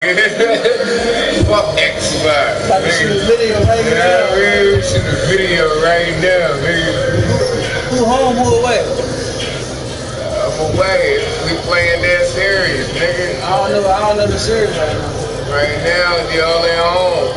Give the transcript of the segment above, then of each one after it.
Fuck Xbox. About to shoot a video right now. We shoot a video right now, nigga. Who home, who away? I'm away. We playing that series, nigga. I don't know the series right now. Right now, y'all at home.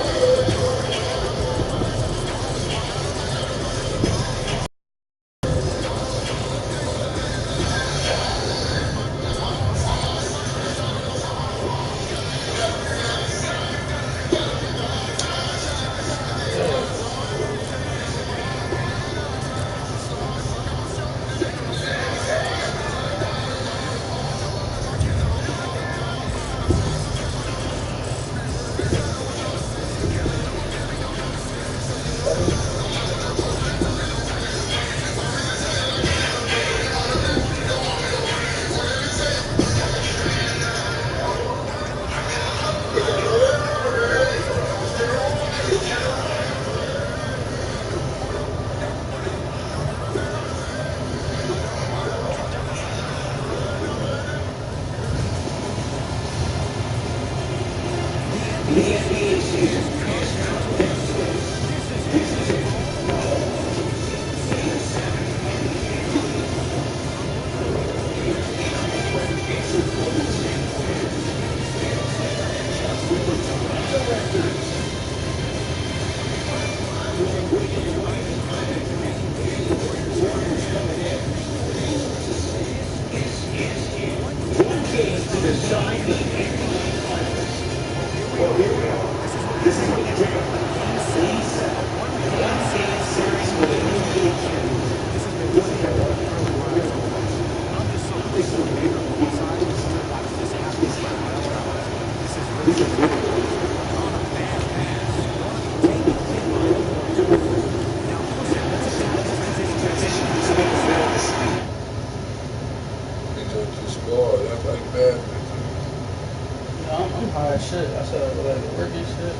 I'm high as shit. I said I go back to work and shit.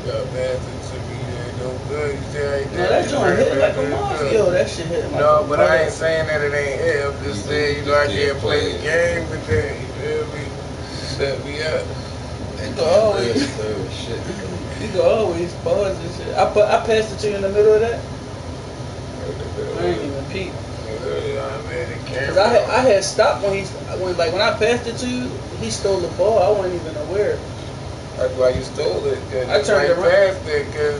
Got bad to me, ain't no good. You say ain't no, that joint hit like a mafia. Yo, that shit hit like no, but I ain't saying that it ain't hit. I'm just saying, you know, I can't play the game with that. You feel me? Set me up. You can always pause and shit. I passed it to you in the middle of that. I ain't even peep. Cause I had stopped when when I passed it to you, he stole the ball. I wasn't even aware. That's why you stole it. I turned around.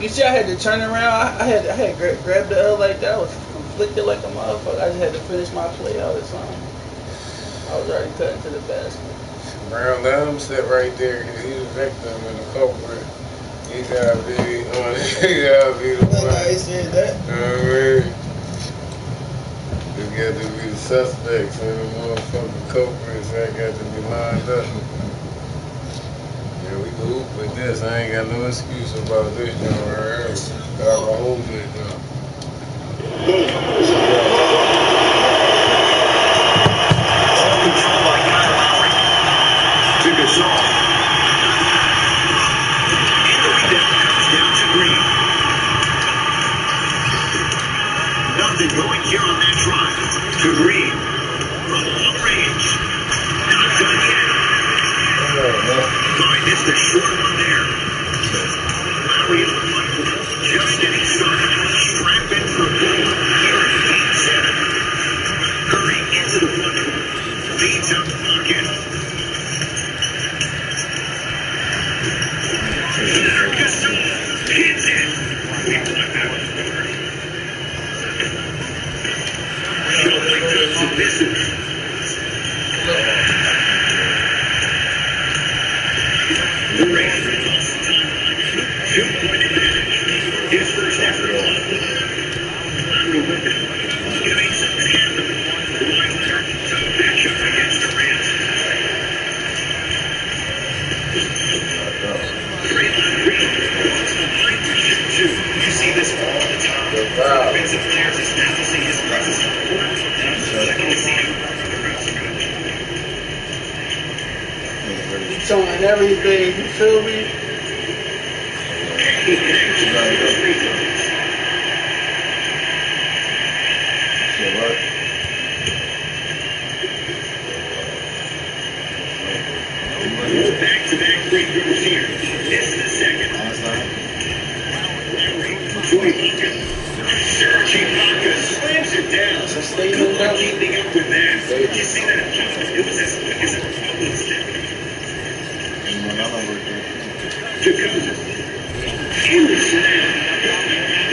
You see, I had to turn around. I had grabbed the L like that. I was conflicted like a motherfucker. I just had to finish my play out or something. I was already cutting to the basket. Brown, let him sit right there. He's a victim and a culprit. He gotta be the one. I said that. You know what I mean? You got to be the suspects and the motherfucking culprits that got to be lined up. Yeah, we can hoop with this. I ain't got no excuse about this, you know, right here. I can hold it, though. Control by Kyle Lowry. To Gasol. And the rebound comes down to Green. Nothing going here on that drive. To Green. From long range. Not done yet. Fine, missed a short one there. Lowry is the one. Just getting started. Strap in for a good one here in Game 7. Curry into the front court. Leads out the pocket. Gasol hits it. We blocked that one. Shot like that submissive. The Raiders are lost some time behind a 2-point advantage. His first effort on. Lowry with it. Giving some handle. Wilder to the matchup against Durant. Draymond Green wants the line to shoot two. You see this all the time. Defensive players establishing his presence on the court. And I'm checking to see him from the rest of it. He's showing everything. You feel me? He connects to the free throws. Back This is the second. Serge Ibaka slams it down. Good luck keeping up with that. Did you see that? It was as quick as a Republic step. Dakota. In the slam.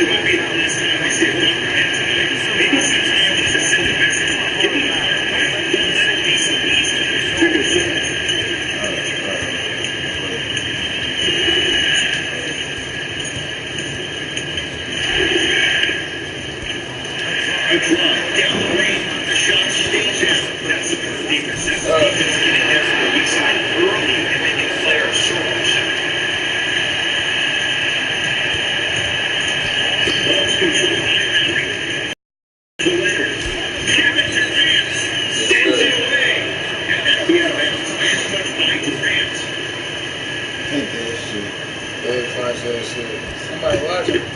It might be the last time I see a number that time. Maybe since I was a send a message. Give me that. That'd be so easy. A drive down the lane. The shot stays out. That's a good defense. That's the defense getting there from the weak side early and making Flair a short shot. Loves control by Henry. To Leonard. Kevin Durant sends it away. And that'll be out of bounds. And left by Durant. Ain't that shit. They punch that shit. Somebody watching.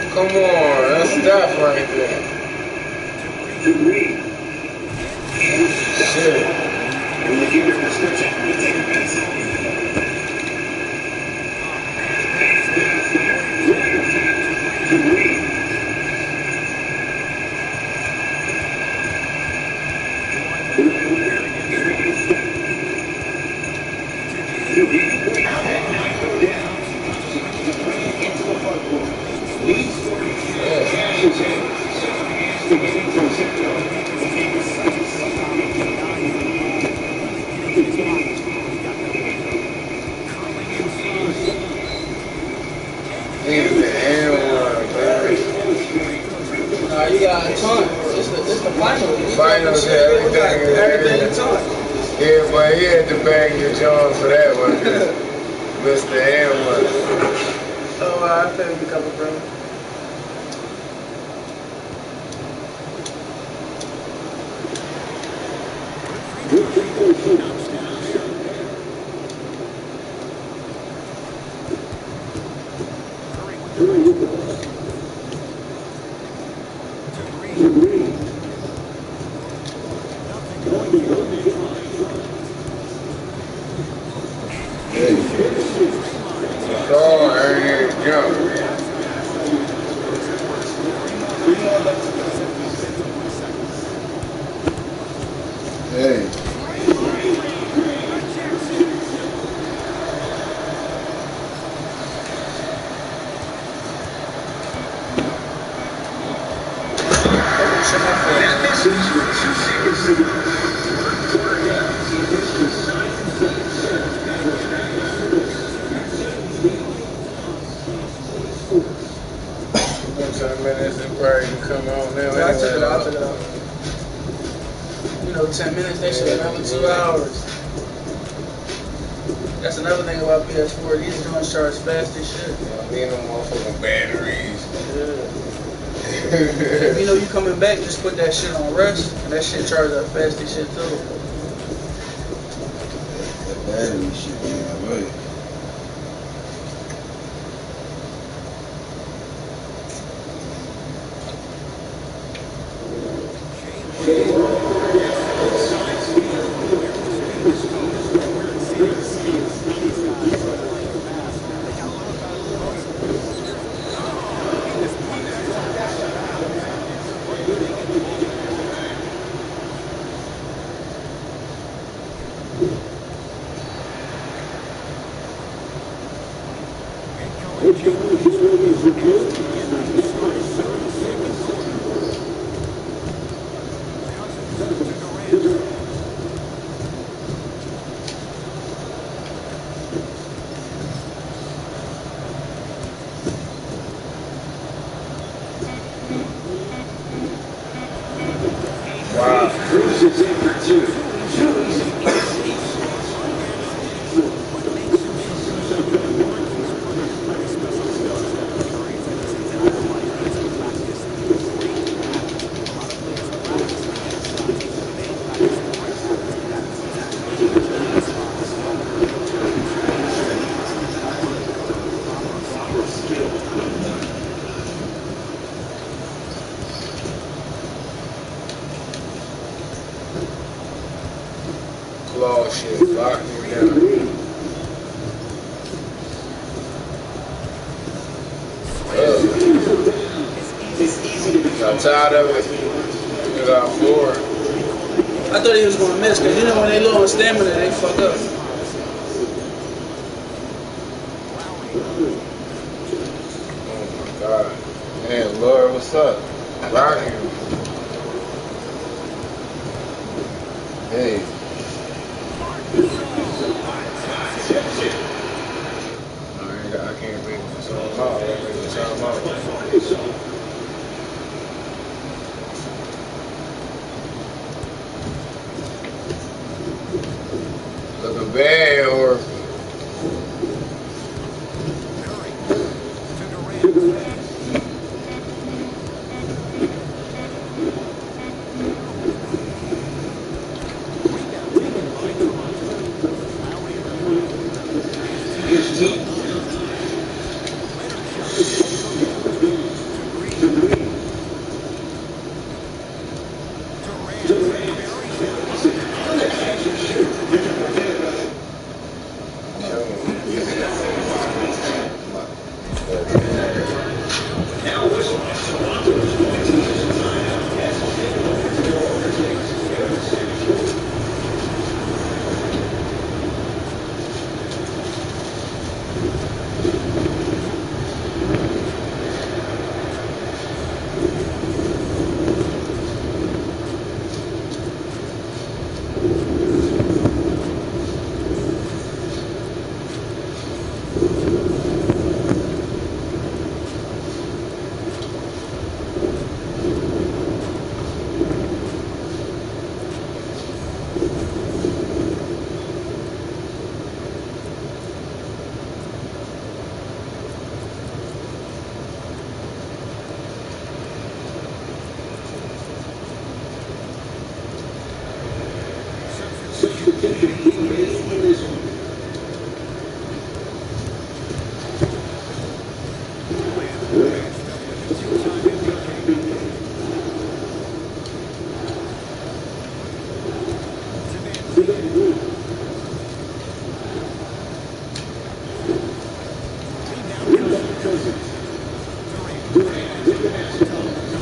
Come on, that's stuff right there. Shit. You got a ton. It's the final. Finals, everything a ton. Yeah, but he had to bang your John for that one. Mr. M one. So I finished a couple, bro. Minutes and probably come on now. Yeah, I took it out. You know, 10 minutes, they should have 2 hours. That's another thing about PS4. These joints charge fast as shit. Yeah, me and them motherfucking batteries. Yeah. If you know you coming back, just put that shit on rest, and that shit charges up fast as shit too. That battery shit be alright. Wow. Claw shit, lock me down. Got tired of it. We got bored. I thought he was gonna miss, cause you know when they low on stamina, they fuck up. Oh my god. Man, Lord, what's up? Rocking. Hey. I can't bring this time out. I gotta bring this time out. Looking bad, or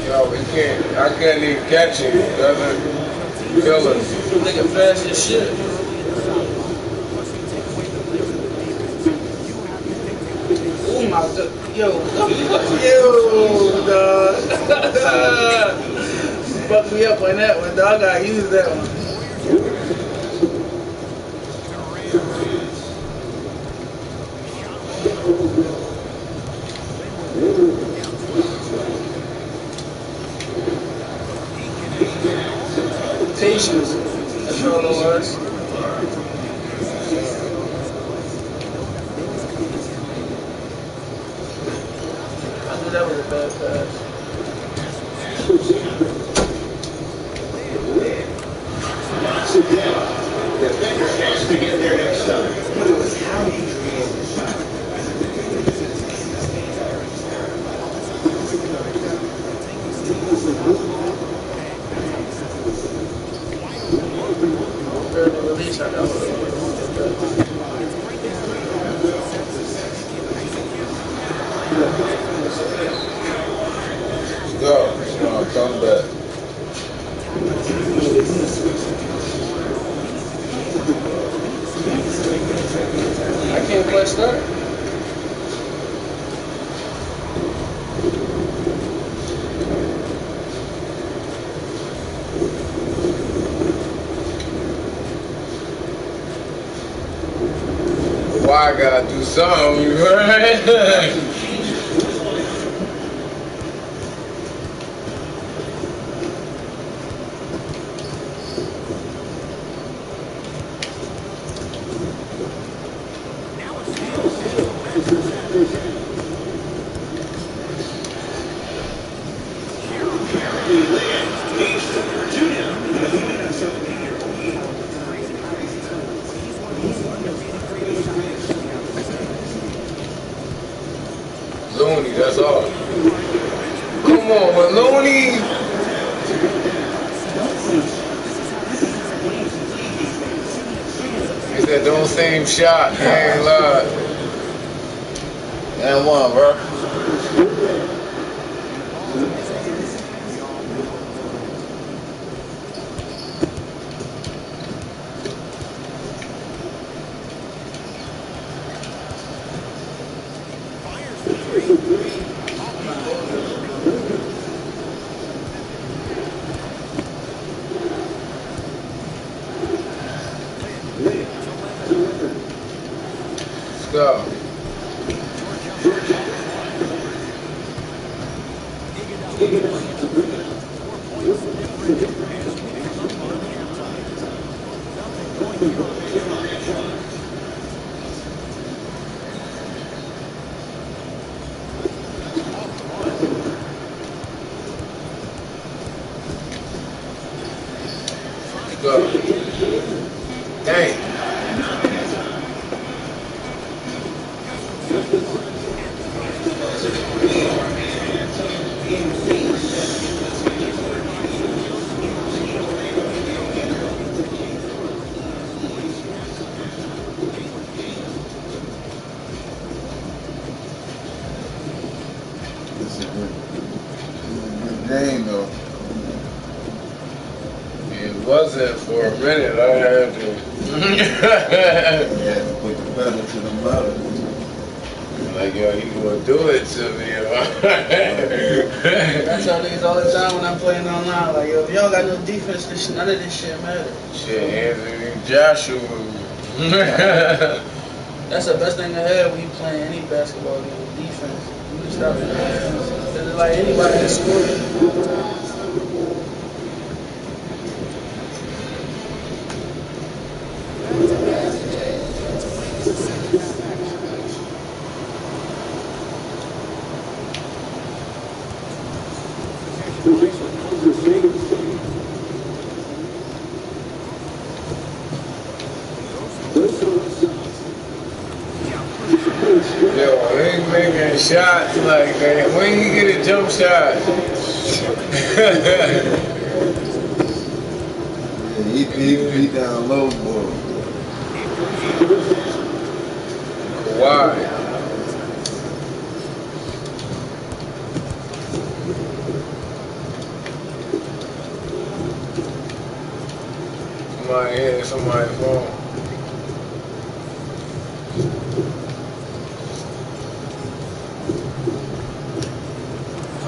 yo, we can't. I can't even catch him. It doesn't kill us. Nigga fast as shit. Oh my god. Yo, dog. Fucked me up on that one, dog. I gotta use that one. Patience. That's all it was. I knew that was a bad pass. Knocks it down. Defender has to get there next time. But it was how he created the shot. Early release, I got one. Go. Come back. I can't play start. Why I gotta do something, right? Looney, that's all. Come on, man, Looney. It's that don't same shot. I ain't lied. And one, bro. Let's go. Let's go. Dang. This is a good game, though. It wasn't for a minute. I had to. You had to put the pedal to the metal. Like, yo, you gonna do it to me, yo. I tell niggas all the time when I'm playing online, like, yo, if y'all got no defense, none of this shit matters. Shit, Anthony Joshua. That's the best thing to have when you play any basketball game, defense. You can stop it. It's like anybody can score. Yo, he's making shots like that. When you get a jump shot? Yeah, he down low, boy. Why? Somebody hit somebody's phone.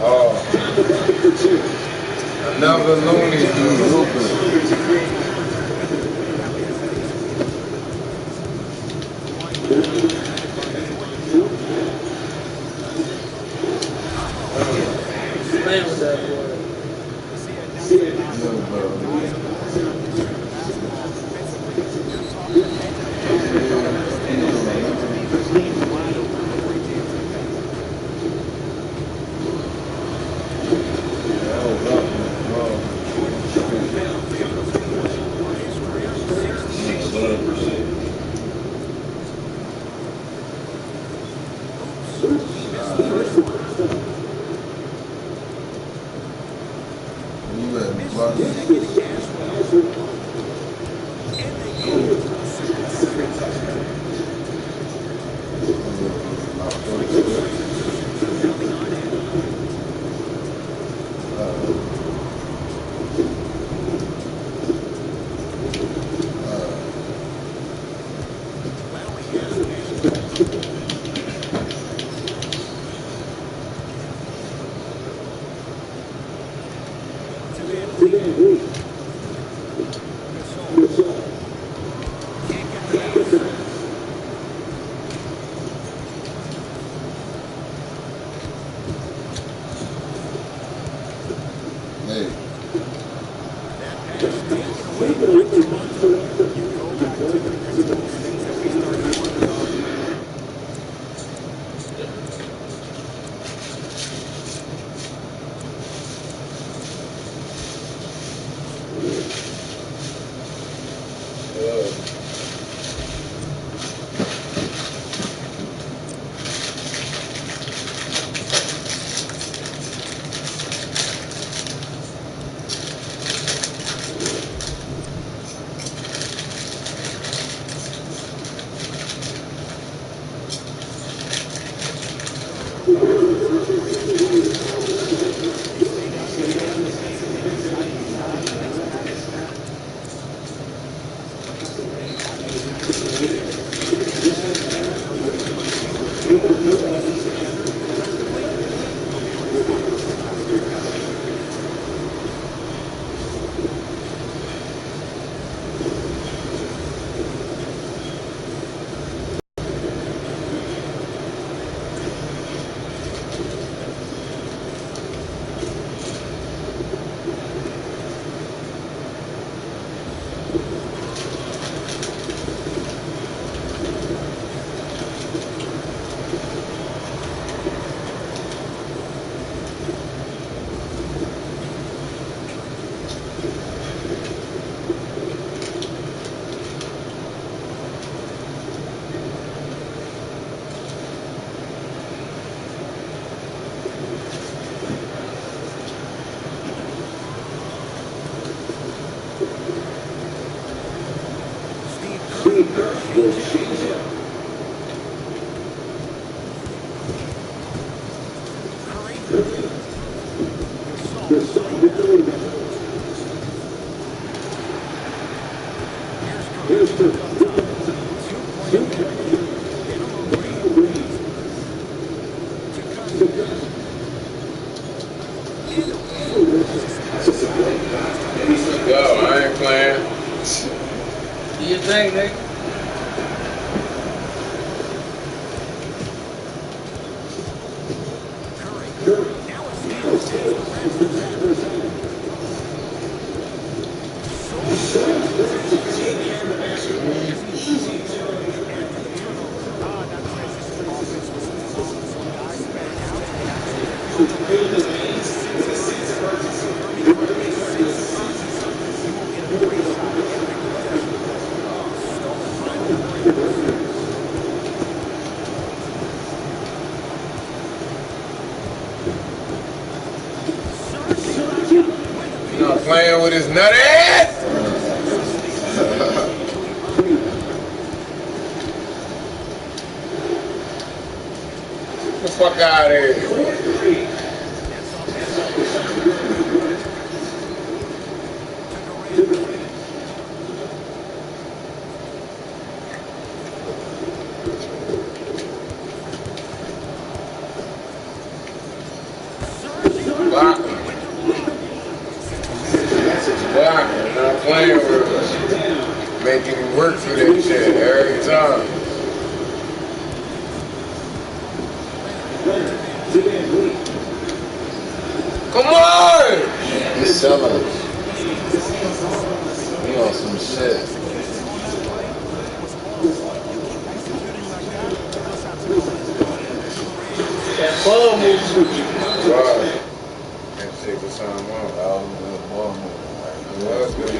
Oh. Another Looney dude. Playing with that boy. Yeah, bro. Playing with his nut ass. Get the fuck out of here. Not playing with us. Making him work for that shit every time. Come on! He's selling. on some shit. That ball move. Wow. Can't take the time off. That was a good ball move. Well, that's good.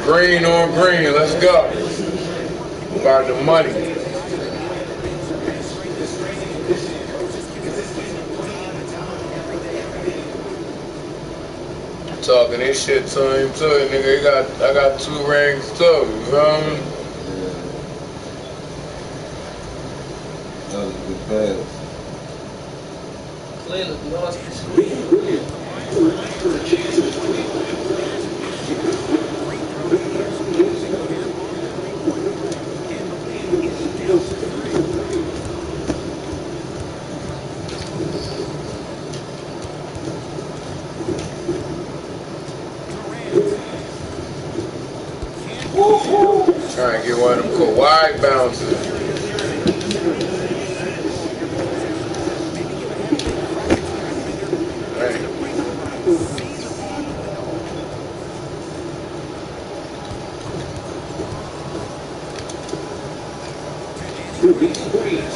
Green on green, let's go. About the money. Talking this shit to him too, nigga. I got 2 rings too, you feel me? That was a good pass. Clearly lost the Trying to get one of them Kawhi bounces.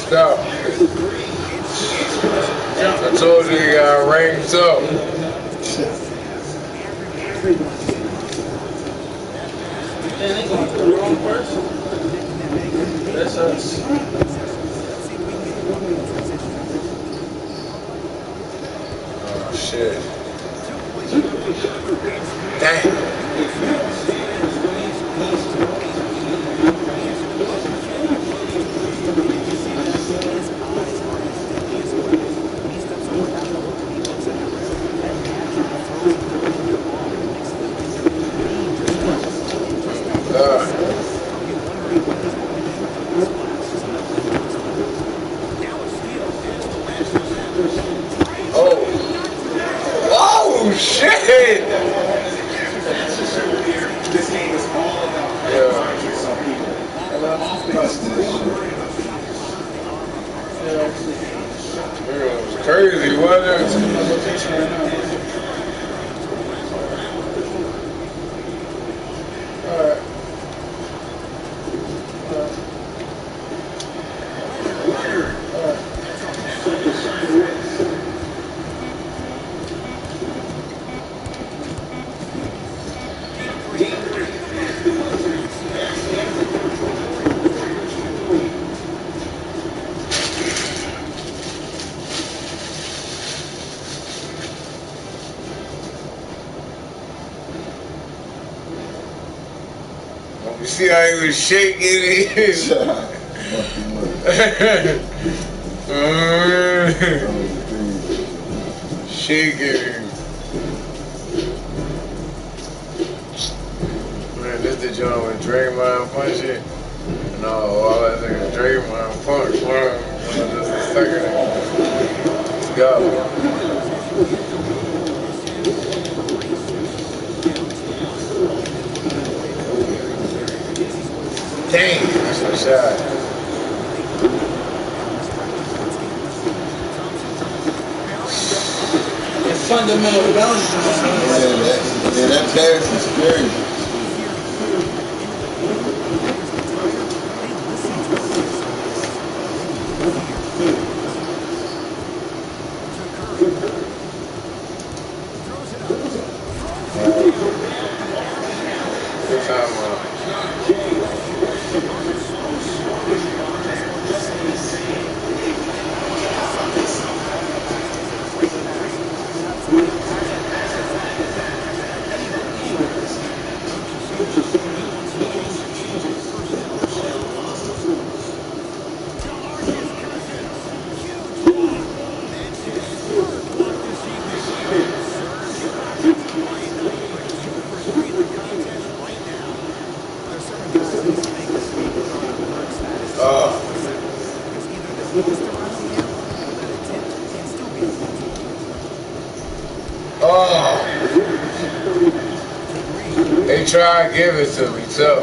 Stop. I told you you got rings up. Man, they going to the wrong person. That's us. Oh shit. Damn. Oh shit! This game is all about some people. It was crazy, wasn't it? Alright. You see how he was shaking it? Shaking. Man, this the joint with Draymond punching. No, all that nigga Draymond punch. Just a second. Let's go. Dang, that's a shot. It's fundamental balance. Yeah, that pass is crazy. Good time, tried to give it to me too.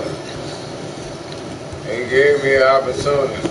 He gave me an opportunity.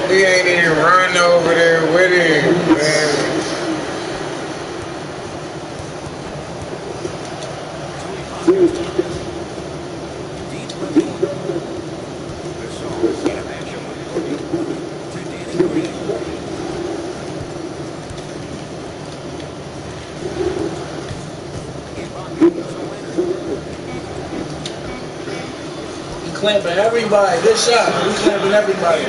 He ain't even run over there with him, man. Clamping everybody. Good shot. We clamping everybody.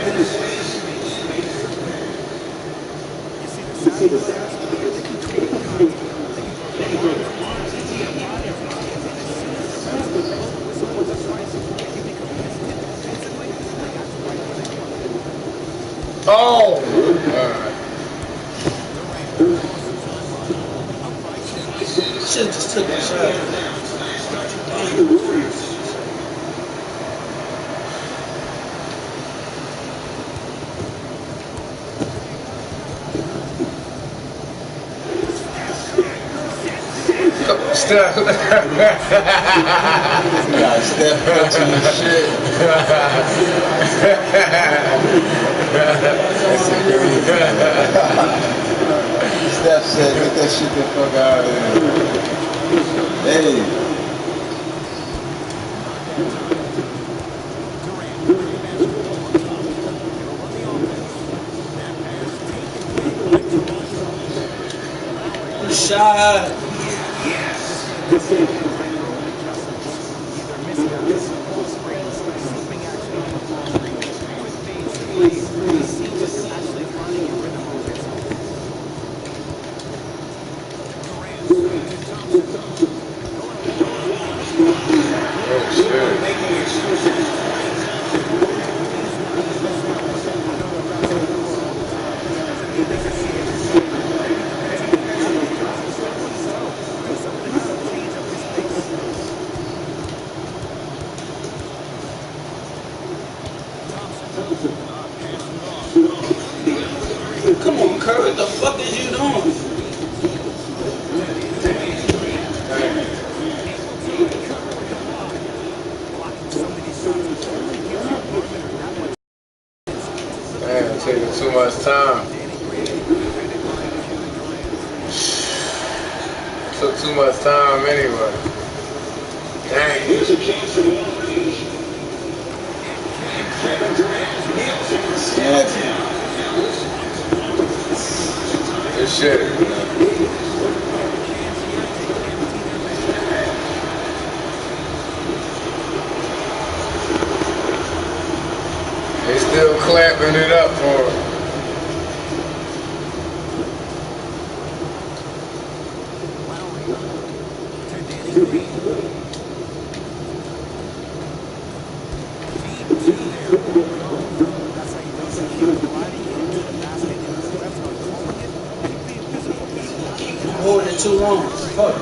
Oh! Shit just took a shot. Steph. Steph touching the shit. Steph said, get that shit the fuck out of here. Hey. Shot. Come on, Curry, what the fuck is you doing? Man, taking too much time. Took too much time anyway. Dang. Good shit. They still clapping it up for him. Holding it too long. Fuck.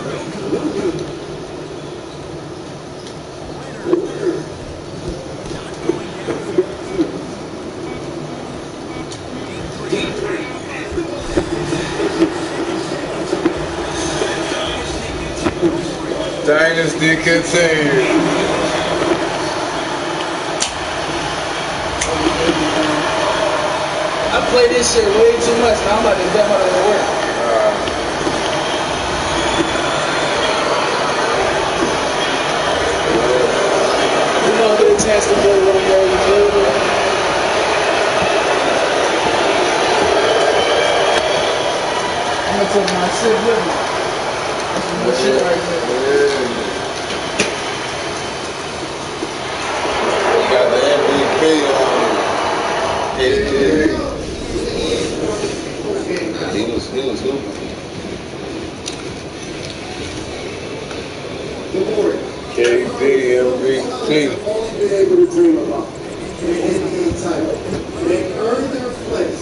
Dynasty continues. I play this shit way too much. Now I'm about to demo it at work. You know, get a chance to play a little more with you. I'm gonna take my shit with me. That's some good shit right there. You got the MVP on KD. He was hooping. KD MVP. All been able to dream about the NBA title. They earned their place.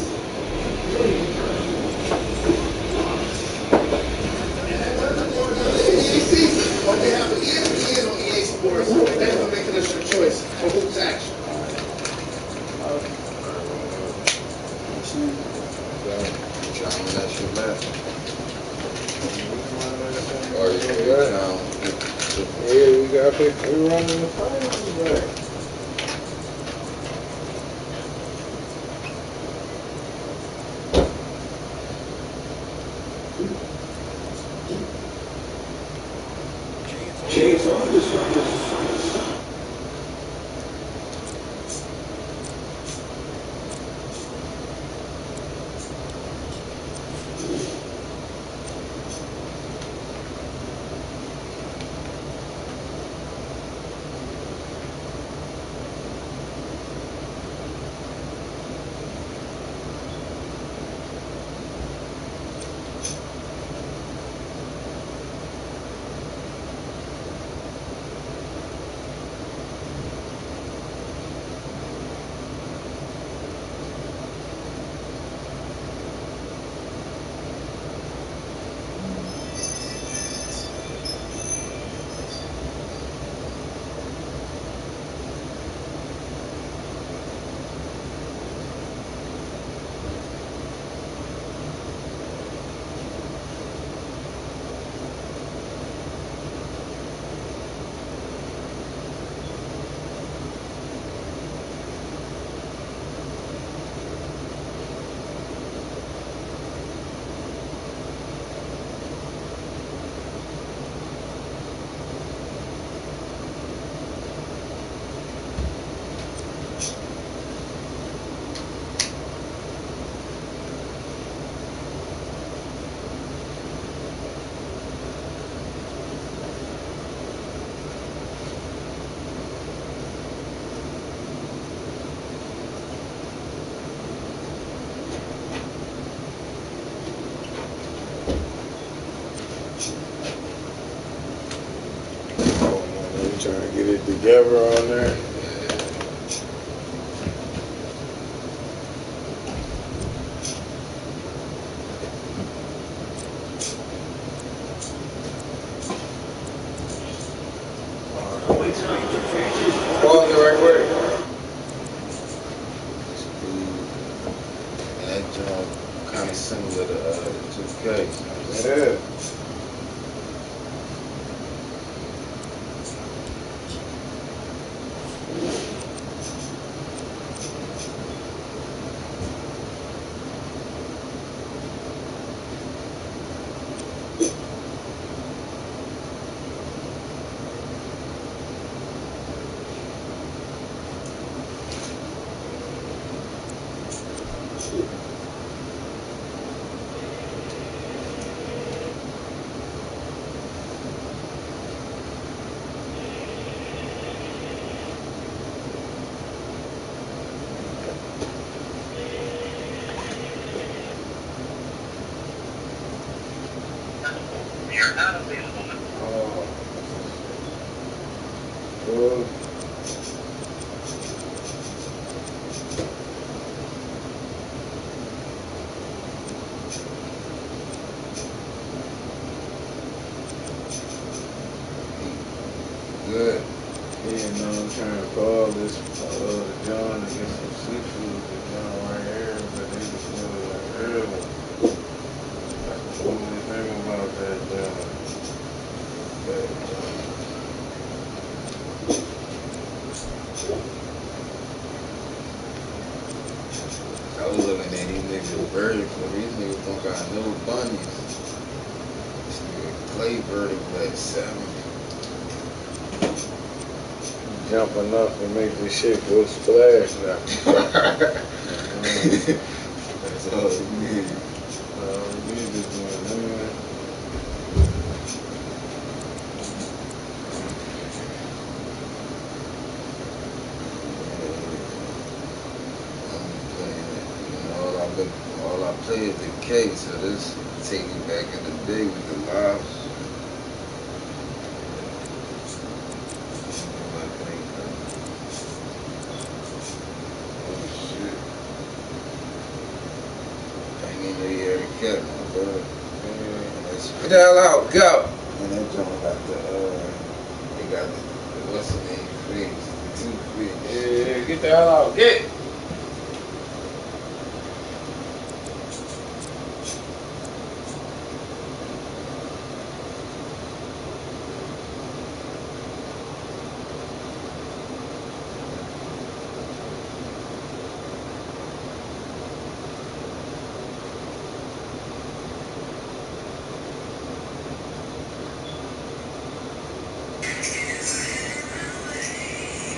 Season, but they have an ESPN on EA Sports. Thanks for making us your choice for Hoops Action. That's your best. Or you can go down. Yeah, we got we running the finals back. James Harden. Trying to get it together on there. Pause it right quick. And that joint kind of similar to 2K. Yeah. You're not available. Well, Good. yeah, no, I'm trying to call this John to get some seafood. The John right here, but they just really like early. That's the only thing about that John. That John. Very for these niggas don't got no bunnies. This nigga Clay vertical at 7. Jumping up and make this shit go splash now. That's all it needs. You just want, man. All I play is the K, so this take me back in the day with the lives. Oh shit. I didn't even know you had a cat, my bro. Get the hell out, go! And that joint got they got the what's the name, figs, the 2 figs. Yeah, get the hell out, get!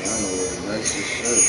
I know what nice as shit.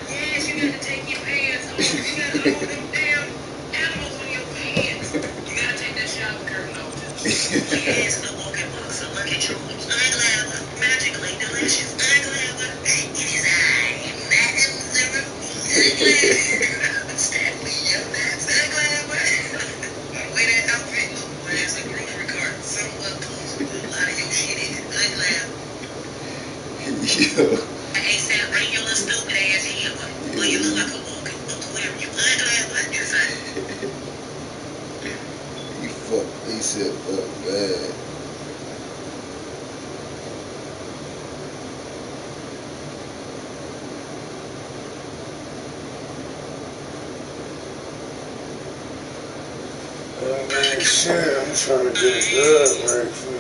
Yes, you got to take your pants off. You got to hold them damn animals on your pants. You got to take that shower curtain off too. Yes, the walking box of Lucky Charms. Unglamour, magically delicious. Unglamour, it is I, Madam Zero. Unglamour. Stanley, yo, that's Unglamour. By the way that outfit look, boy, it's a grocery cart. Somewhat close. A lot of your shit in it. Unglamour. Yo. ASAP, bring your little stupid ass here. Well, you look like a walking aquarium. You unglamour. You're fine. You fuck ASAP up bad. Oh man, shit, I'm trying to get good right for you.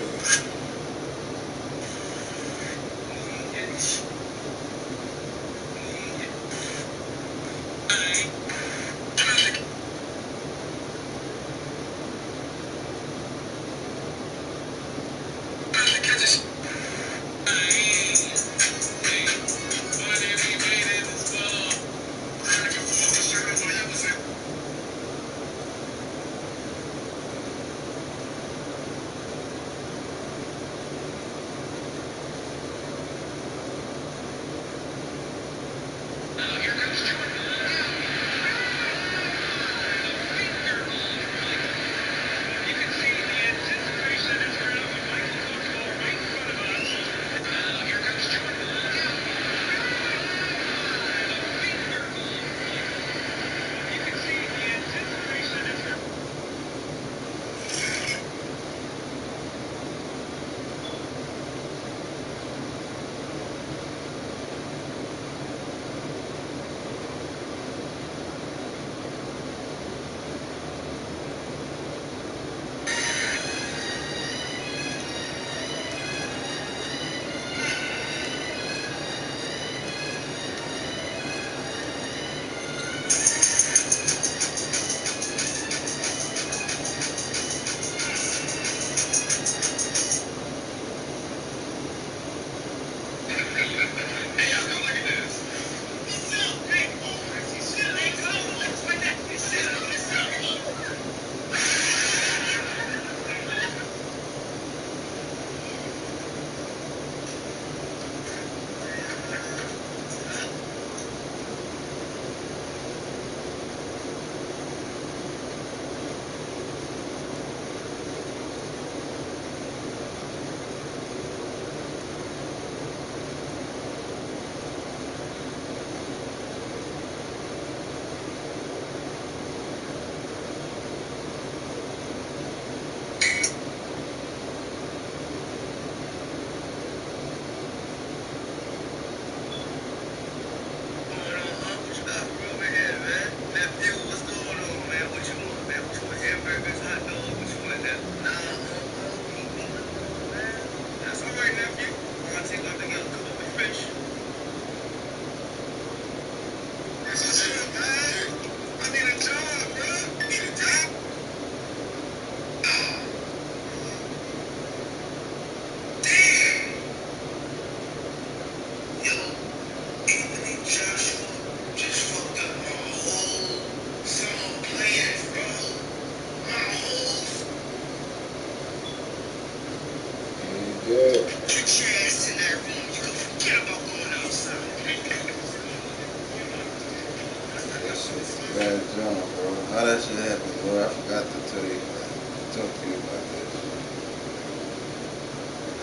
John, bro. How that shit happened, bro? I forgot to tell you, man. Talk to you about this.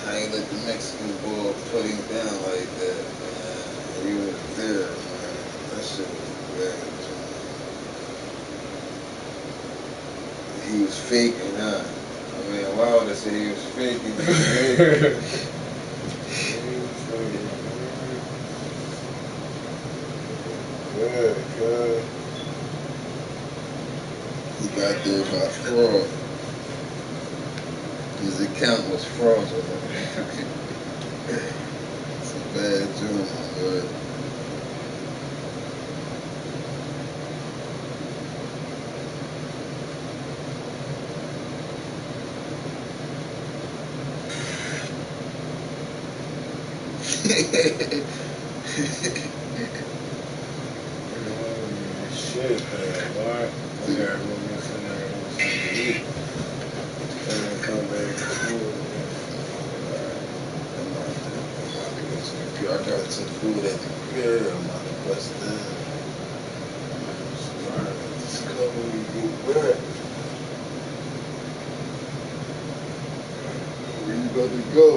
How you let the Mexican boy put him down like that, man. He was there, man. That shit was bad, John. He was faking, huh? I mean, why would I say he was faking? Good, good. He got there by fraud. His account was fraudulent. It's a bad joint, but Shit, man. What? I gotta go get something to eat. And then come back to school. I got some food at the crib. I'm about to bust down. Discover we get back. Where you about to go?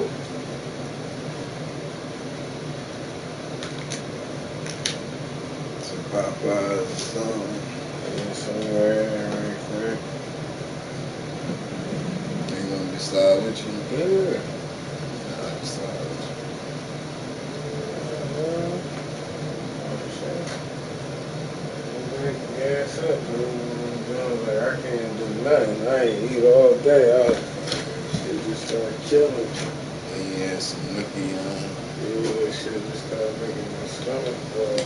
To Popeyes or something. Yeah, somewhere right quick. They gonna decide with you? Yeah. Nah, decide with you. Gas up, dude. Like, I can't do nothing. I ain't eat all day. Shit just started killing. Yeah, some nookie on. Yeah, shit just started making my stomach fall.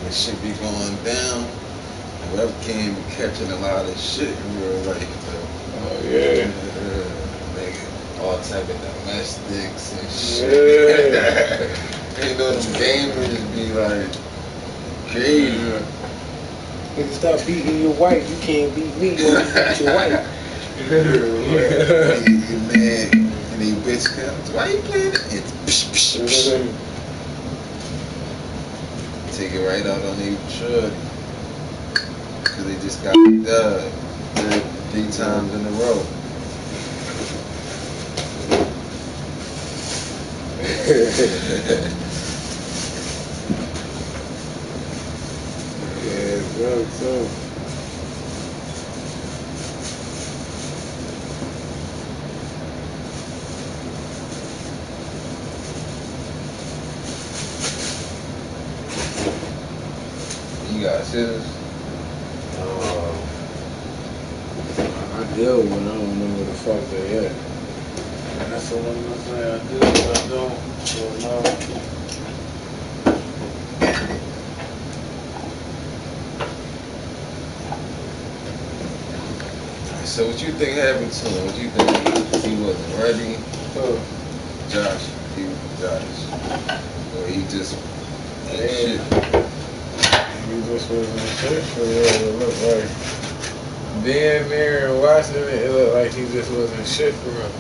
the shit be going down. The webcam be catching a lot of shit in real life, though. Oh, yeah. Nigga, all type of domestics and shit. Yeah. You know, them gamers be like crazy. If you start beating your wife, you can't beat me when you beat your wife. You mad, and they bitch comes, why you playing it? It's psh, psh, psh. Take it right out on their shorty. Cause they just got done 3 times in a row. Yeah, drugs too. You got scissors? I do, but I don't know where the fuck they at. That's the one I'm saying. I do, but I don't. So no. So what you think happened to him? What you think he wasn't ready? Josh, or he just shit. He just wasn't shit for real. It looked like being there and watching it, it looked like he just wasn't shit for real.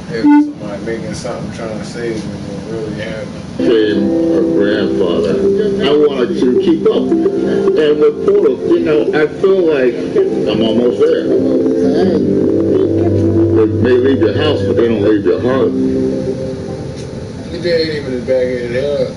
If somebody making something trying to save me, what really happened. Said her grandfather, I wanted to keep up. And with photos, you know, I feel like I'm almost there. They may leave your house, but they don't leave your heart. He ain't even as bad as hell.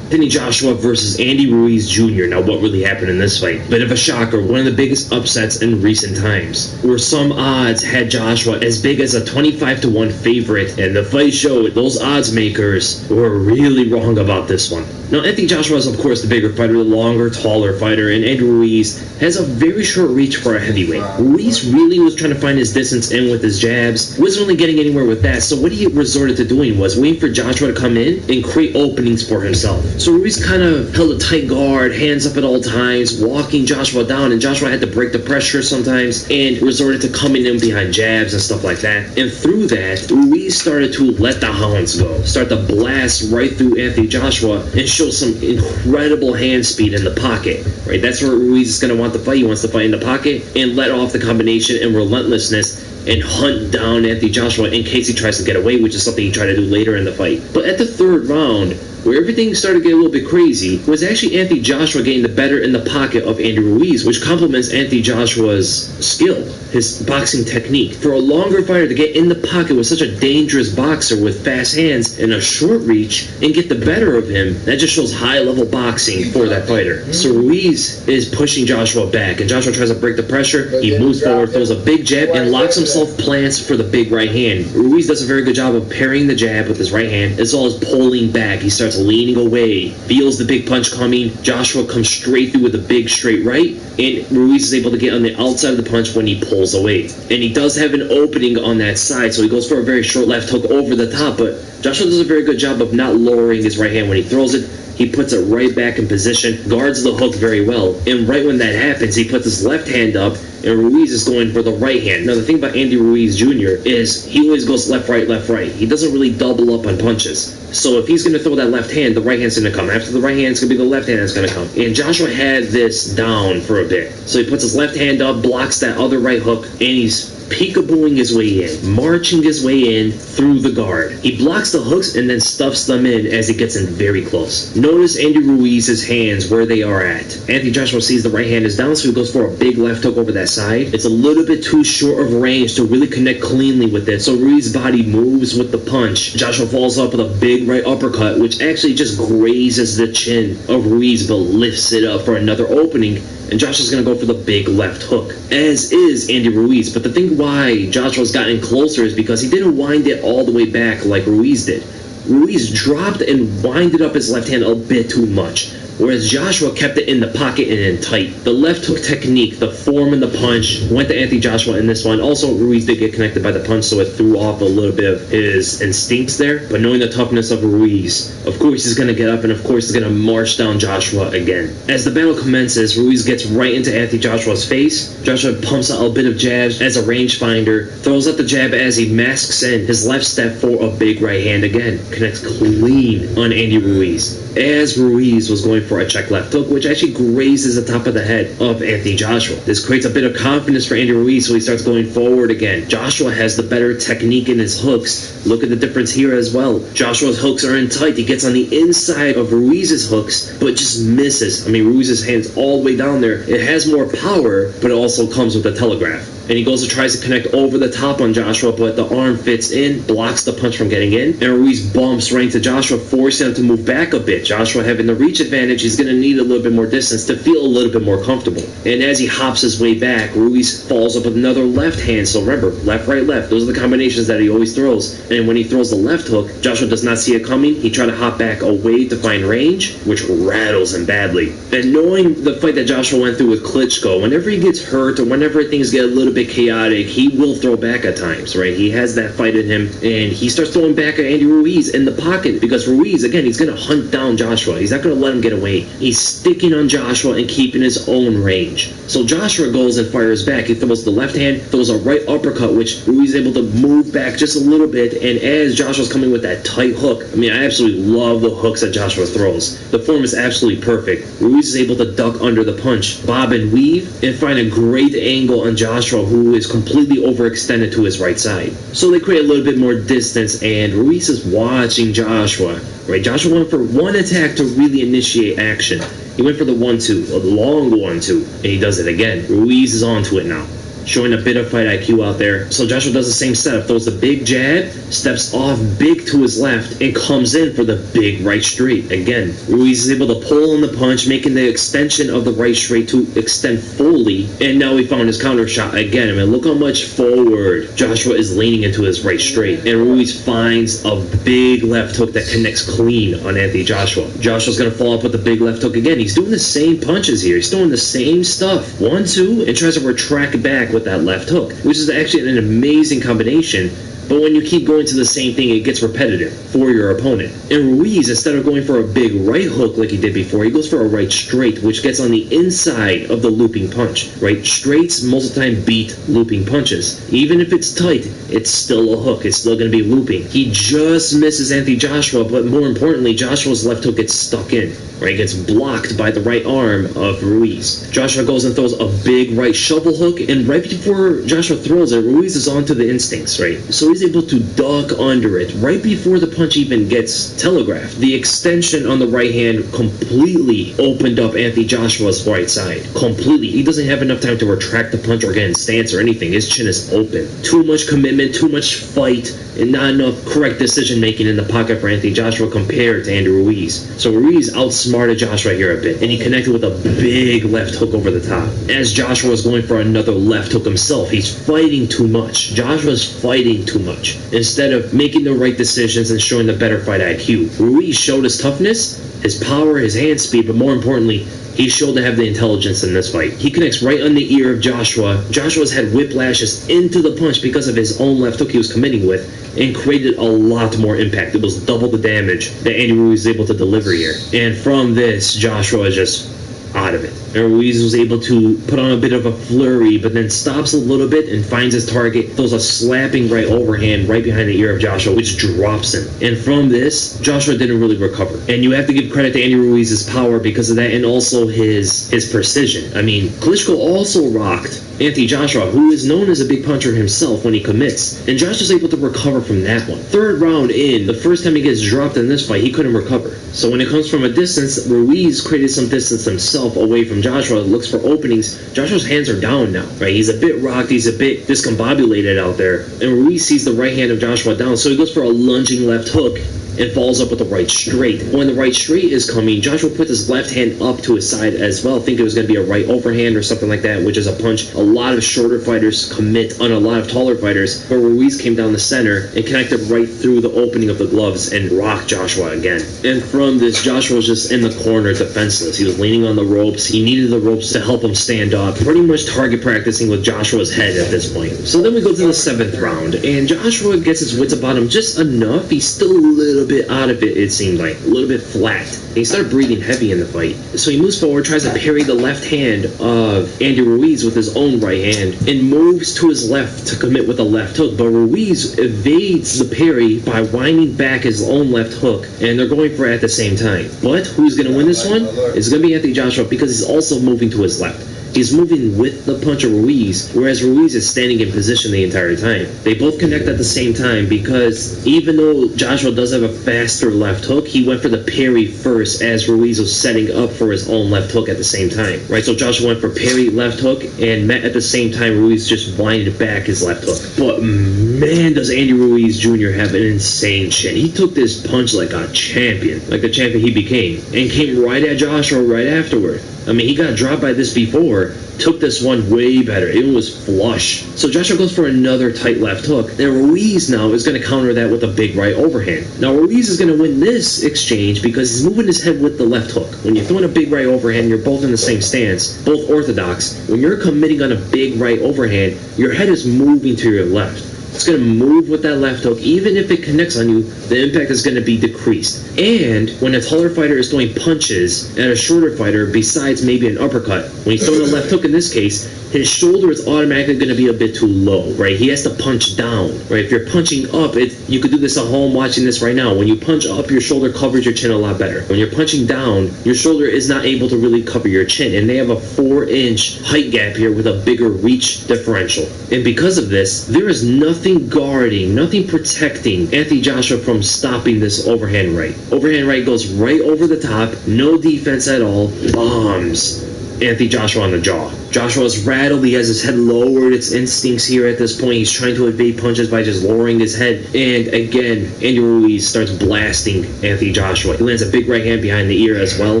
Anthony Joshua versus Andy Ruiz Jr. Now, what really happened in this fight? Bit of a shocker, one of the biggest upsets in recent times, where some odds had Joshua as big as a 25-1 favorite, and the fight showed those odds makers were really wrong about this one. Now, Anthony Joshua is, of course, the bigger fighter, the longer, taller fighter, and Andy Ruiz has a very short reach for a heavyweight. Ruiz really was trying to find his distance in with his jabs, wasn't really getting anywhere with that, so what he resorted to doing was waiting for Joshua to come in and create openings for himself. So Ruiz kind of held a tight guard, hands up at all times, walking Joshua down, and Joshua had to break the pressure sometimes and resorted to coming in behind jabs and stuff like that. And through that, Ruiz started to let the hounds go, start to blast right through Anthony Joshua and show some incredible hand speed in the pocket, right? That's where Ruiz is going to want to fight. He wants to fight in the pocket and let off the combination and relentlessness and hunt down Anthony Joshua in case he tries to get away, which is something he tried to do later in the fight. But at the third round, where everything started to get a little bit crazy, was actually Anthony Joshua getting the better in the pocket of Andy Ruiz, which complements Anthony Joshua's skill, his boxing technique. For a longer fighter to get in the pocket with such a dangerous boxer with fast hands and a short reach and get the better of him, that just shows high-level boxing for that fighter. So Ruiz is pushing Joshua back, and Joshua tries to break the pressure. He moves forward, throws a big jab, and locks himself plants for the big right hand. Ruiz does a very good job of parrying the jab with his right hand, as well as pulling back. He starts leaning away, feels the big punch coming. Joshua comes straight through with a big straight right, and Ruiz is able to get on the outside of the punch when he pulls away. And he does have an opening on that side, so he goes for a very short left hook over the top, but Joshua does a very good job of not lowering his right hand when he throws it. He puts it right back in position, guards the hook very well, and right when that happens, he puts his left hand up, and Ruiz is going for the right hand. Now, the thing about Andy Ruiz Jr. is he always goes left, right, left, right. He doesn't really double up on punches. So if he's going to throw that left hand, the right hand's going to come. After the right hand, it's going to be the left hand that's going to come. And Joshua had this down for a bit. So he puts his left hand up, blocks that other right hook, and he's peekabooing his way in, marching his way in through the guard. He blocks the hooks and then stuffs them in as he gets in very close. Notice Andy Ruiz's hands, where they are at. Anthony Joshua sees the right hand is down, so he goes for a big left hook over that side. It's a little bit too short of range to really connect cleanly with it, so Ruiz's body moves with the punch. Joshua falls up with a big right uppercut, which actually just grazes the chin of Ruiz, but lifts it up for another opening, and Joshua's going to go for the big left hook, as is Andy Ruiz. But the thing why Joshua's gotten closer is because he didn't wind it all the way back like Ruiz did. Ruiz dropped and winded up his left hand a bit too much. whereas Joshua kept it in the pocket and in tight. The left hook technique, the form and the punch, went to Anthony Joshua in this one. Also, Ruiz did get connected by the punch, so it threw off a little bit of his instincts there. But knowing the toughness of Ruiz, of course he's going to get up and of course he's going to march down Joshua again. As the battle commences, Ruiz gets right into Anthony Joshua's face. Joshua pumps out a bit of jabs as a rangefinder, throws out the jab as he masks in his left step for a big right hand again. Connects clean on Andy Ruiz. As Ruiz was going for a check left hook, which actually grazes the top of the head of Anthony Joshua. This creates a bit of confidence for Andy Ruiz, so he starts going forward again. Joshua has the better technique in his hooks. Look at the difference here as well. Joshua's hooks are in tight. He gets on the inside of Ruiz's hooks, but just misses. I mean, Ruiz's hand's all the way down there. It has more power, but it also comes with a telegraph. And he goes and tries to connect over the top on Joshua, but the arm fits in, blocks the punch from getting in, and Ruiz bumps right into Joshua, forcing him to move back a bit. Joshua having the reach advantage, he's going to need a little bit more distance to feel a little bit more comfortable. And as he hops his way back, Ruiz falls up with another left hand. So remember, left, right, left. Those are the combinations that he always throws. And when he throws the left hook, Joshua does not see it coming. He tried to hop back away to find range, which rattles him badly. And knowing the fight that Joshua went through with Klitschko, whenever he gets hurt or whenever things get a little bit chaotic, he will throw back at times, right? He has that fight in him, and he starts throwing back at Andy Ruiz in the pocket because Ruiz, again, he's going to hunt down Joshua. He's not going to let him get away. He's sticking on Joshua and keeping his own range. So Joshua goes and fires back. He throws the left hand, throws a right uppercut, which Ruiz is able to move back just a little bit, and as Joshua's coming with that tight hook, I mean, I absolutely love the hooks that Joshua throws. The form is absolutely perfect. Ruiz is able to duck under the punch, bob and weave, and find a great angle on Joshua, who is completely overextended to his right side. So they create a little bit more distance, and Ruiz is watching Joshua. Right, Joshua went for one attack to really initiate action. He went for the 1-2, a long 1-2, and he does it again. Ruiz is onto it now, showing a bit of fight IQ out there. So Joshua does the same setup, throws the big jab, steps off big to his left, and comes in for the big right straight. Again, Ruiz is able to pull in the punch, making the extension of the right straight to extend fully, and now he found his counter shot again. I mean, look how much forward Joshua is leaning into his right straight, and Ruiz finds a big left hook that connects clean on Anthony Joshua. Joshua's going to follow up with the big left hook again. He's doing the same punches here. He's doing the same stuff. 1-2, and tries to retract back with that left hook, which is actually an amazing combination. But when you keep going to the same thing, it gets repetitive for your opponent. And Ruiz, instead of going for a big right hook like he did before, he goes for a right straight, which gets on the inside of the looping punch. Right straights most of the time beat looping punches. Even if it's tight, it's still a hook. It's still going to be looping. He just misses Anthony Joshua, but more importantly, Joshua's left hook gets stuck in. Right, gets blocked by the right arm of Ruiz. Joshua goes and throws a big right shovel hook, and right before Joshua throws it, Ruiz is onto the instincts, right? So he's able to duck under it right before the punch even gets telegraphed. The extension on the right hand completely opened up Anthony Joshua's right side. Completely. He doesn't have enough time to retract the punch or get in stance or anything. His chin is open. Too much commitment, too much fight, and not enough correct decision making in the pocket for Anthony Joshua compared to Andy Ruiz. So Ruiz outsmarted Joshua here a bit, and he connected with a big left hook over the top. As Joshua was going for another left hook himself, he's fighting too much. Joshua's fighting too much instead of making the right decisions and showing the better fight IQ. Ruiz showed his toughness, his power, his hand speed, but more importantly, he showed to have the intelligence in this fight. He connects right on the ear of Joshua. Joshua's had whiplashes into the punch because of his own left hook he was committing with, and created a lot more impact. It was double the damage that Andy Ruiz was able to deliver here. And from this, Joshua is just out of it. And Ruiz was able to put on a bit of a flurry, but then stops a little bit and finds his target, throws a slapping right overhand right behind the ear of Joshua, which drops him. And from this, Joshua didn't really recover. And you have to give credit to Andy Ruiz's power because of that, and also his precision. I mean, Klitschko also rocked Anthony Joshua, who is known as a big puncher himself when he commits, and Joshua's able to recover from that one. Third round in, the first time he gets dropped in this fight, he couldn't recover. So when it comes from a distance, Ruiz created some distance himself away from Joshua, looks for openings. Joshua's hands are down now, right? He's a bit rocked, he's a bit discombobulated out there, and Ruiz sees the right hand of Joshua down, so he goes for a lunging left hook, and follows up with the right straight. When the right straight is coming, Joshua put his left hand up to his side as well, thinking it was going to be a right overhand or something like that, which is a punch a lot of shorter fighters commit on a lot of taller fighters, but Ruiz came down the center and connected right through the opening of the gloves and rocked Joshua again. And from this, Joshua was just in the corner defenseless. He was leaning on the ropes. He needed the ropes to help him stand up, pretty much target practicing with Joshua's head at this point. So then we go to the 7th round, and Joshua gets his wits about him just enough. He's still a little bit out of it seemed like, a little bit flat. And he started breathing heavy in the fight. So he moves forward, tries to parry the left hand of Andy Ruiz with his own right hand, and moves to his left to commit with a left hook, but Ruiz evades the parry by winding back his own left hook, and they're going for it at the same time. But who's going to win this one? It's going to be Anthony Joshua, because he's also moving to his left. He's moving with the punch of Ruiz, whereas Ruiz is standing in position the entire time. They both connect at the same time, because even though Joshua does have a faster left hook, he went for the parry first as Ruiz was setting up for his own left hook at the same time. Right, so Joshua went for parry left hook and met at the same time Ruiz just winded back his left hook. But man, does Andy Ruiz Jr. have an insane chin. He took this punch like a champion, like the champion he became, and came right at Joshua right afterward. I mean, he got dropped by this before, took this one way better. It was flush. So Joshua goes for another tight left hook. Then Ruiz now is going to counter that with a big right overhand. Now Ruiz is going to win this exchange because he's moving his head with the left hook. When you're throwing a big right overhand, you're both in the same stance, both orthodox. When you're committing on a big right overhand, your head is moving to your left. It's going to move with that left hook. Even if it connects on you, the impact is going to be decreased. And when a taller fighter is throwing punches at a shorter fighter, besides maybe an uppercut, when he's throwing a left hook in this case, his shoulder is automatically going to be a bit too low, right? He has to punch down, right? If you're punching up, you could do this at home watching this right now. When you punch up, your shoulder covers your chin a lot better. When you're punching down, your shoulder is not able to really cover your chin. And they have a 4-inch height gap here with a bigger reach differential. And because of this, there is nothing guarding, nothing protecting Anthony Joshua from stopping this overhand right. Overhand right goes right over the top, no defense at all, bombs Anthony Joshua on the jaw. Joshua's rattled. He has his head lowered. It's instincts here at this point. He's trying to evade punches by just lowering his head. And again, Andy Ruiz starts blasting Anthony Joshua. He lands a big right hand behind the ear as well.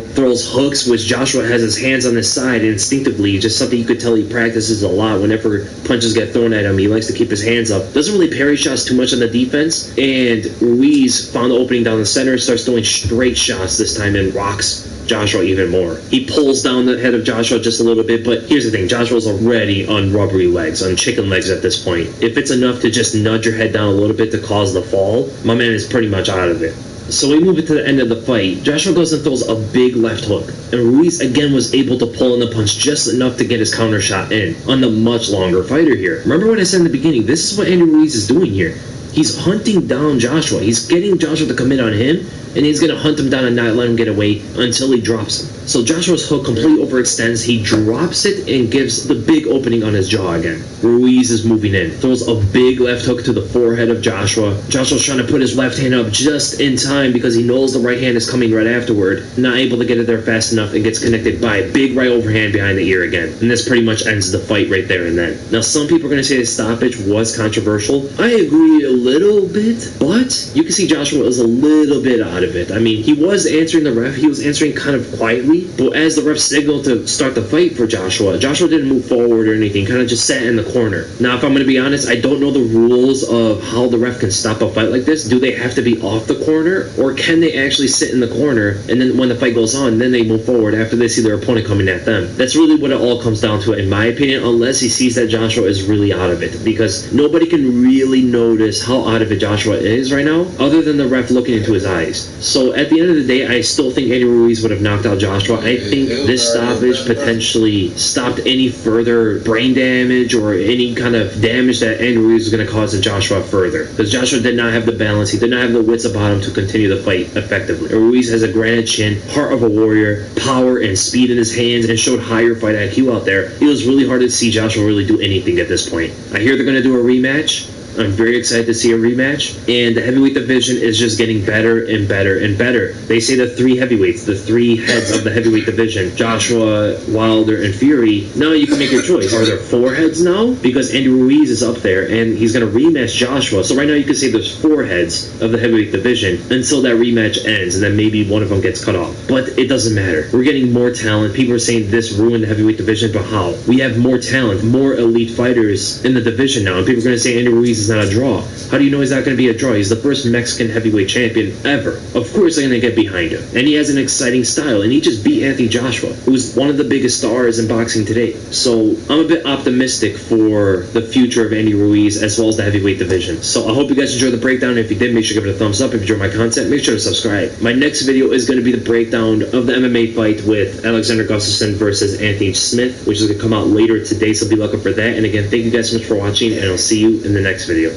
Throws hooks, which Joshua has his hands on his side instinctively. Just something you could tell he practices a lot. Whenever punches get thrown at him, he likes to keep his hands up. Doesn't really parry shots too much on the defense. And Ruiz found the opening down the center, starts throwing straight shots this time and rocks Joshua even more. He pulls down the head of Joshua just a little bit, but here's the thing. Joshua's already on rubbery legs, on chicken legs at this point. If it's enough to just nudge your head down a little bit to cause the fall, my man is pretty much out of it. So we move it to the end of the fight. Joshua goes and throws a big left hook, and Ruiz again was able to pull in the punch just enough to get his counter shot in on the much longer fighter here. Remember what I said in the beginning? This is what Andy Ruiz is doing here. He's hunting down Joshua. He's getting Joshua to commit on him, and he's going to hunt him down and not let him get away until he drops him. So Joshua's hook completely overextends. He drops it and gives the big opening on his jaw again. Ruiz is moving in. Throws a big left hook to the forehead of Joshua. Joshua's trying to put his left hand up just in time because he knows the right hand is coming right afterward. Not able to get it there fast enough and gets connected by a big right overhand behind the ear again. And this pretty much ends the fight right there and then. Now some people are going to say the stoppage was controversial. I agree a little bit, but you can see Joshua is a little bit out of it. I mean, he was answering the ref. He was answering kind of quietly, but as the ref signaled to start the fight for Joshua didn't move forward or anything, kind of just sat in the corner. Now, if I'm going to be honest, I don't know the rules of how the ref can stop a fight like this. Do they have to be off the corner, or can they actually sit in the corner, and then when the fight goes on, then they move forward after they see their opponent coming at them? That's really what it all comes down to, in my opinion, unless he sees that Joshua is really out of it, because nobody can really notice how out of it Joshua is right now, other than the ref looking into his eyes. So at the end of the day, I still think Andy Ruiz would have knocked out Joshua. I think this stoppage potentially stopped any further brain damage or any kind of damage that Andy Ruiz was going to cause to Joshua further. Because Joshua did not have the balance. He did not have the wits about him to continue the fight effectively. Ruiz has a granite chin, heart of a warrior, power and speed in his hands, and showed higher fight IQ out there. It was really hard to see Joshua really do anything at this point. I hear they're going to do a rematch. I'm very excited to see a rematch, and the heavyweight division is just getting better and better and better. They say the three heavyweights, the three heads of the heavyweight division, Joshua, Wilder, and Fury. Now you can make your choice. Are there four heads now? Because Andy Ruiz is up there, and he's going to rematch Joshua. So right now you can say there's four heads of the heavyweight division until that rematch ends, and then maybe one of them gets cut off. But it doesn't matter. We're getting more talent. People are saying this ruined the heavyweight division, but how? We have more talent, more elite fighters in the division now, and people are going to say Andy Ruiz is not a draw. How do you know he's not going to be a draw? He's the first Mexican heavyweight champion ever. Of course they're going to get behind him. And he has an exciting style, and he just beat Anthony Joshua, who's one of the biggest stars in boxing today. So I'm a bit optimistic for the future of Andy Ruiz as well as the heavyweight division. So I hope you guys enjoyed the breakdown. If you did, make sure to give it a thumbs up. If you enjoyed my content, make sure to subscribe. My next video is going to be the breakdown of the MMA fight with Alexander Gustafsson versus Anthony Smith, which is going to come out later today, so be looking for that. And again, thank you guys so much for watching, and I'll see you in the next video.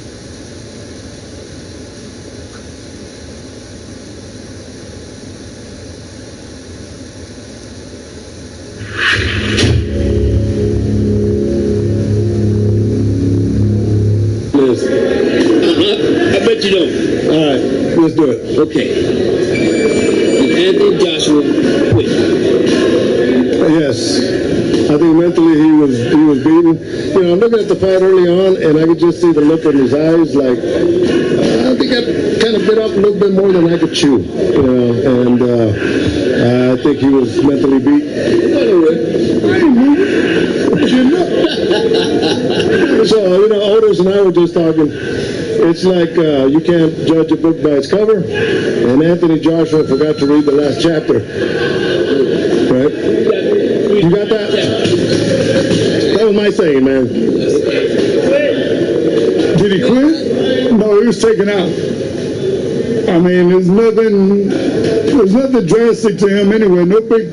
I bet you don't. All right, let's do it. Okay. Anthony Joshua quit. Yes. I think mentally he was beaten. You know, I'm looking at the fight early on, and I could just see the look in his eyes. Like, I think I kind of bit off a little bit more than I could chew. You know, and I think he was mentally beat. So, you know, Otis and I were just talking. It's like you can't judge a book by its cover, and Anthony Joshua forgot to read the last chapter. Right? You got that? That was my saying, man. Did he quit? No, he was taken out. I mean, there's nothing drastic to him anyway. No big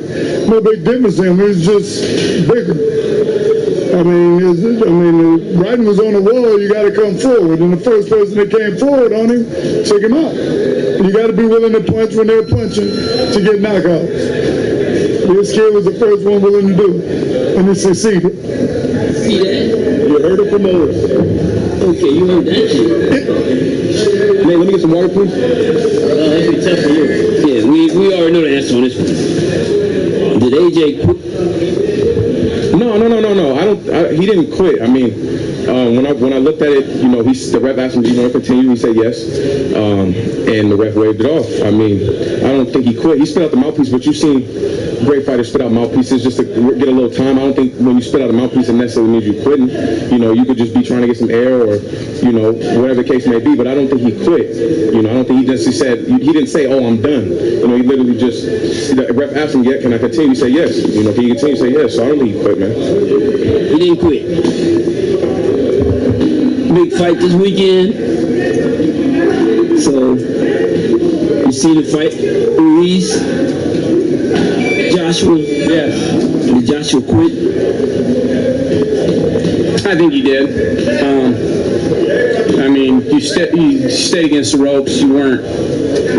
difference to him. He was just bigger. I mean, the writing was on the wall. You got to come forward, and the first person that came forward on him, took him out. You got to be willing to punch when they're punching to get knockouts. This kid was the first one willing to do it, and he succeeded. See that? You heard it from Otis. Okay, you heard that shit. Man, let me get some water, please. That'd be tough for you. Yeah, we already know the answer on this one. Did AJ quit? No. He didn't quit. I mean, when I looked at it, you know, the ref asked him, "Do you want to continue?" He said yes, and the ref waved it off. I mean, I don't think he quit. He spit out the mouthpiece, but you've seen great fighters spit out mouthpieces just to get a little time. I don't think when you spit out a mouthpiece, it necessarily means you're quitting. You know, you could just be trying to get some air, or you know, whatever the case may be. But I don't think he quit. You know, I don't think he just he didn't say, "Oh, I'm done." You know, he literally just the ref asked him, "Yeah, can I continue?" He said yes. You know, can you continue? He said yes. So I don't think he quit, man. He didn't quit. Big fight this weekend. So you see the fight, Ruiz, Joshua. Yes. Did Joshua quit? I think he did. I mean, you stayed against the ropes. You weren't,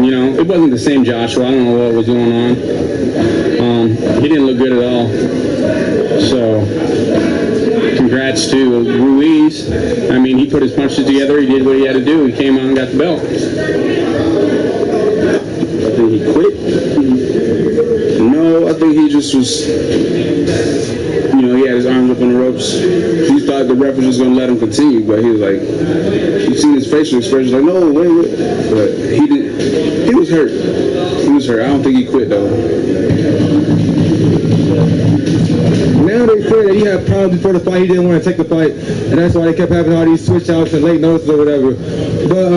you know, it wasn't the same Joshua. I don't know what was going on. He didn't look good at all. So, congrats to Ruiz. I mean, he put his punches together. He did what he had to do. He came out and got the belt. I think he quit. No, I think he just was, you know, he had his arms up on the ropes. He thought the ref was just going to let him continue, but he was like, you seen his facial expression, like, no, wait. But he didn't, he was hurt. He was hurt. I don't think he quit, though. Now they say that he had problems before the fight. He didn't want to take the fight, and that's why they kept having all these switch outs and late notices or whatever. But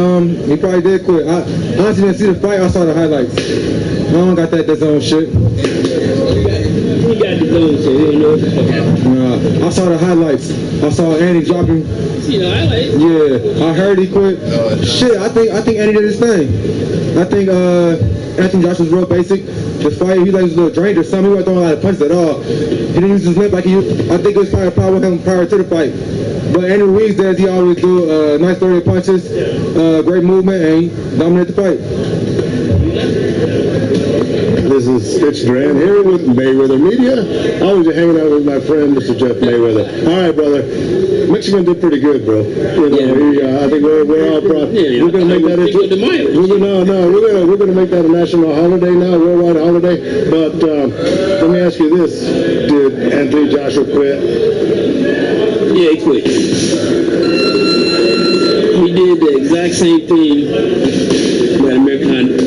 he probably did quit. I honestly didn't see the fight. I saw the highlights. I don't got that DAZN shit. He got the DAZN, so he don't know what the fuck happened. I saw the highlights. I saw Andy dropping. See the highlights? Yeah, I heard he quit. Shit, I think Andy did his thing. I think Anthony Joshua's real basic. The fight, he like was a little drained or something. He wasn't throwing a lot of punches at all. He didn't use his lip like he used. I think it was probably a problem with him prior to the fight. But Andy Ruiz does, he always do nice 30 punches, great movement, and he dominated the fight. This is Stitch Duran here with Mayweather Media. Always hanging out with my friend, Mr. Jeff Mayweather. All right, brother. Michigan did pretty good, bro. You know, I think we're all proud. We're gonna make that into we're gonna make that a national holiday now, worldwide holiday. But let me ask you this: did Anthony Joshua quit? Yeah, he quit. He did the exact same thing that American did.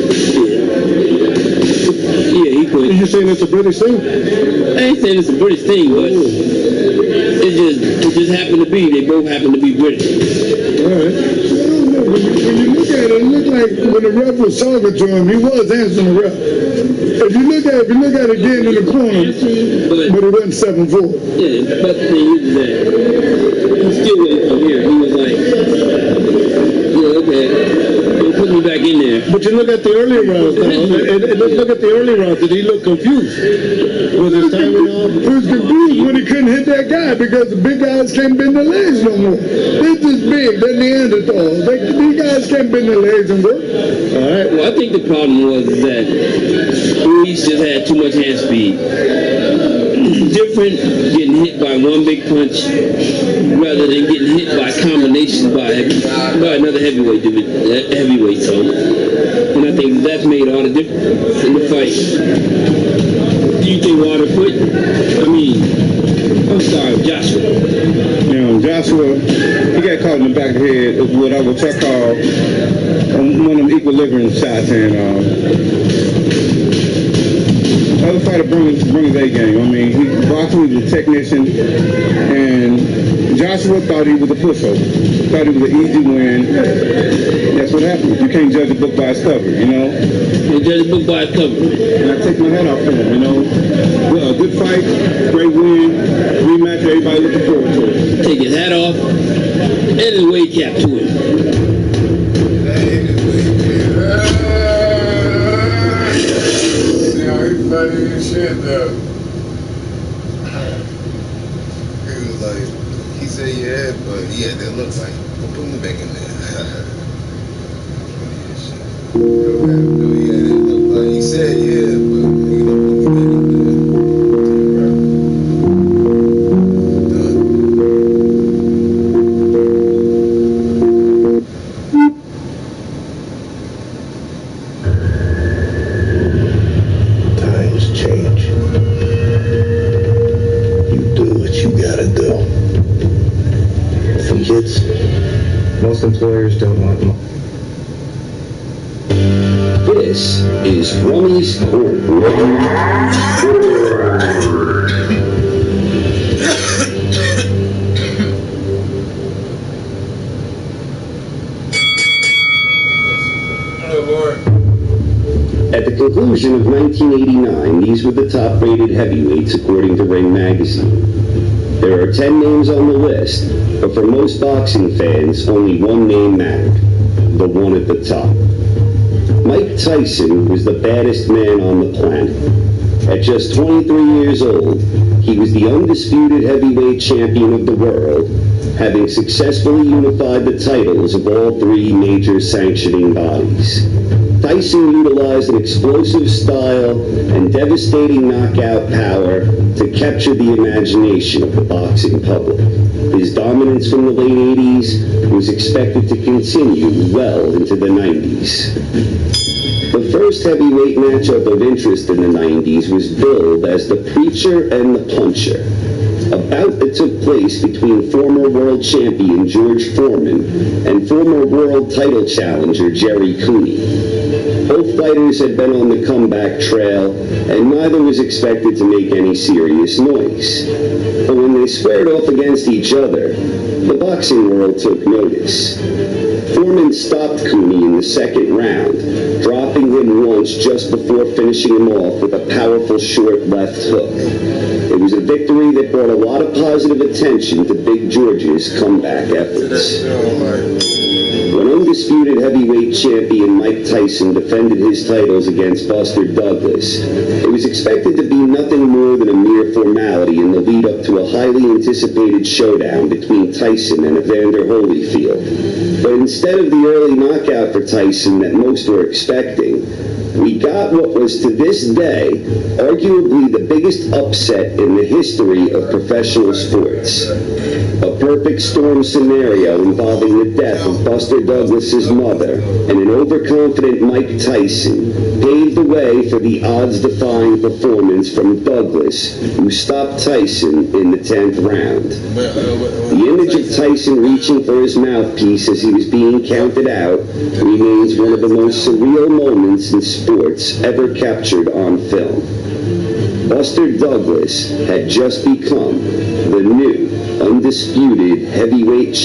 Yeah, he quit. Are you saying it's a British thing? I ain't saying it's a British thing, but it just happened to be. They both happen to be British. All right. When you look at it looked like when the ref was talking to him, he was answering the ref. If you look at it again in the corner, but it wasn't 7-4. Yeah, but the thing is that he still went from here. He was like, yeah, okay, don't put me back in there. But you look at the earlier rounds now, and look at the early rounds. Did he look confused? Was his timing off? He was confused when he couldn't hit that guy because the big guys can't bend their legs no more. They're just big. They're Neanderthals. These guys can't bend their legs and work. All right. Well, I think the problem was that Ruiz just had too much hand speed. Different getting hit by one big punch rather than getting hit by combinations by another heavyweight. So, and I think that made all the difference in the fight. Do you think Wilder quit? I'm sorry, Joshua. You know, Joshua, he got caught in the back of the head with what I call one of them equilibrium shots, and the other fighter brings his A game. Boxing was a technician, and Joshua thought he was a pushover. Thought it was an easy win. That's what happened. You can't judge a book by its cover, you know? You judge a book by its cover. And I take my hat off for him, you know? Well, a good fight, great win, rematch, everybody looking forward to it. Take his hat off, and his weight cap to it. Funny as shit though. He was like, he said yeah, but yeah, that looks like put me back in there. Funny as shit. Yeah, that looked like he said yeah, but you don't put me back in Most employers don't want them. This is Rummy's Corner. At the conclusion of 1989, these were the top-rated heavyweights according to Ring Magazine. There are 10 names on the list, but for most boxing fans, only one name mattered, the one at the top. Mike Tyson was the baddest man on the planet. At just 23 years old, he was the undisputed heavyweight champion of the world, having successfully unified the titles of all three major sanctioning bodies. Tyson utilized an explosive style and devastating knockout power to capture the imagination of the boxing public. His dominance from the late 80s was expected to continue well into the 90s. The first heavyweight matchup of interest in the 90s was billed as the Preacher and the Puncher, a bout that took place between former world champion George Foreman and former world title challenger Jerry Cooney. Both fighters had been on the comeback trail, and neither was expected to make any serious noise. But when they squared off against each other, the boxing world took notice. Foreman stopped Cooney in the second round, dropping him once just before finishing him off with a powerful short left hook. It was a victory that brought a lot of positive attention to Big George's comeback efforts. When undisputed heavyweight champion Mike Tyson defended his titles against Buster Douglas, it was expected to be nothing more than a mere formality in the lead-up to a highly anticipated showdown between Tyson and Evander Holyfield. But instead of the early knockout for Tyson that most were expecting, we got what was to this day arguably the biggest upset in the history of professional sports. A perfect storm scenario involving the death of Buster Douglas's mother and an overconfident Mike Tyson paved the way for the odds-defying performance from Douglas, who stopped Tyson in the 10th round. The image of Tyson reaching for his mouthpiece as he was being counted out remains one of the most surreal moments in sports ever captured on film. Buster Douglas had just become the new, undisputed heavyweight champion.